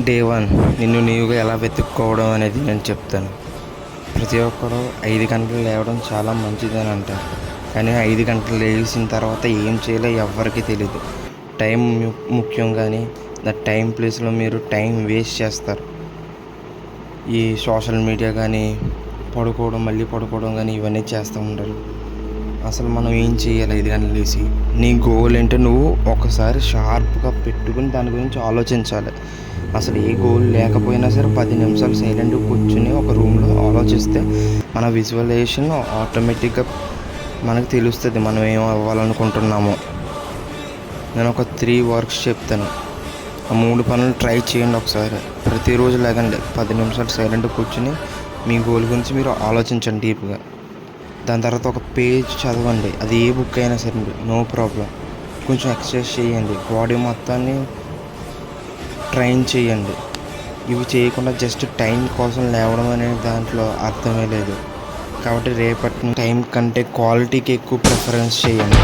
Day 1 నిన్ను నీవుగా ఎలా వెతుక్కోవడం అనేది నేను చెప్తాను. ప్రతి ఒక్కరు 5 గంటలు లేవడం చాలా మంచిదని అంటారు. కానీ 5 గంటలు లేచిన తర్వాత ఏం చేయాలో ఎవ్వరికీ తెలీదు. టైం ముఖ్యం, కానీ టైం ప్లేస్లో మీరు టైం వేస్ట్ చేస్తారు. ఈ సోషల్ మీడియా కానీ, పడుకోవడం మళ్ళీ పడుకోవడం కానీ ఇవన్నీ చేస్తూ ఉంటారు. అసలు మనం ఏం చేయాలి? 5 గంటలు లేచి నీ గోల్ ఏంటో నువ్వు ఒకసారి షార్ప్గా పెట్టుకుని దాని గురించి ఆలోచించాలి. అసలు ఏ గోల్ లేకపోయినా సరే 10 నిమిషాలు సైలెంట్గా కూర్చుని ఒక రూమ్లో ఆలోచిస్తే మన విజువలైజేషన్ ఆటోమేటిక్గా మనకు తెలుస్తుంది మనం ఏం అవ్వాలనుకుంటున్నామో. నేను ఒక 3 వర్క్స్ చెప్తాను. ఆ 3 పనులు ట్రై చేయండి ఒకసారి. ప్రతిరోజు లేకండి 10 నిమిషాలు సైలెంట్గా కూర్చుని మీ గోల్ గురించి మీరు ఆలోచించండి డీప్గా. దాని తర్వాత ఒక పేజ్ చదవండి. అది ఏ బుక్ అయినా సరే నో ప్రాబ్లం. కొంచెం ఎక్సర్సైజ్ చేయండి, బాడీ మొత్తాన్ని ట్రైన్ చేయండి. ఇవి చేయకుండా జస్ట్ టైం కోసం లేవడం అనే దాంట్లో అర్థమే లేదు. కాబట్టి రేపటి టైం కంటే క్వాలిటీకి ఎక్కువ ప్రిఫరెన్స్ చేయండి.